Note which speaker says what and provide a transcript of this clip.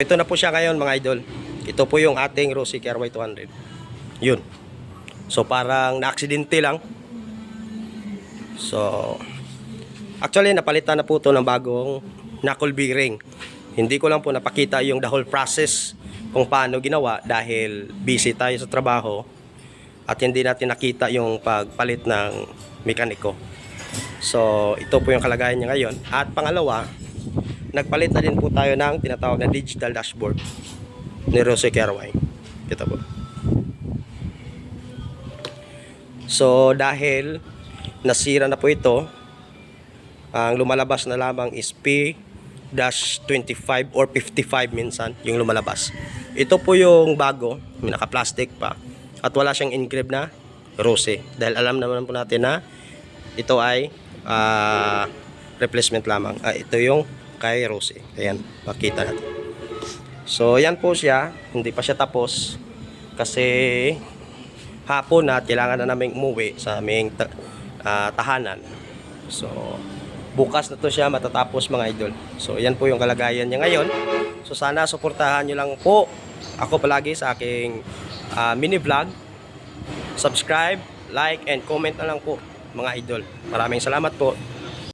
Speaker 1: Ito na po siya ngayon mga idol. Ito po yung ating Rosy KRY200. Yun. So parang na-aksidente lang. So actually napalitan na po ito ng bagong knuckle bearing. Hindi ko lang po napakita yung the whole process kung paano ginawa dahil busy tayo sa trabaho at hindi natin nakita yung pagpalit ng mekaniko. So ito po yung kalagayan niya ngayon. At pangalawa, nagpalit na din po tayo ng tinatawag na digital dashboard ni Rosy KRY. Kita po. So dahil nasira na po ito, ang lumalabas na lamang is P-25 or 55 minsan yung lumalabas. Ito po yung bago, may naka-plastic pa at wala siyang engraved na Rosy. Dahil alam naman po natin na ito ay replacement lamang. Ito yung kay Rosy. Ayan, makita natin. So, yan po siya. Hindi pa siya tapos. Kasi hapon na kailangan na namin umuwi sa aming tahanan. So, bukas na to siya matatapos mga idol. So, yan po yung kalagayan niya ngayon. So, sana suportahan nyo lang po ako palagi sa aking mini vlog. Subscribe, like, and comment na lang po mga idol. Maraming salamat po.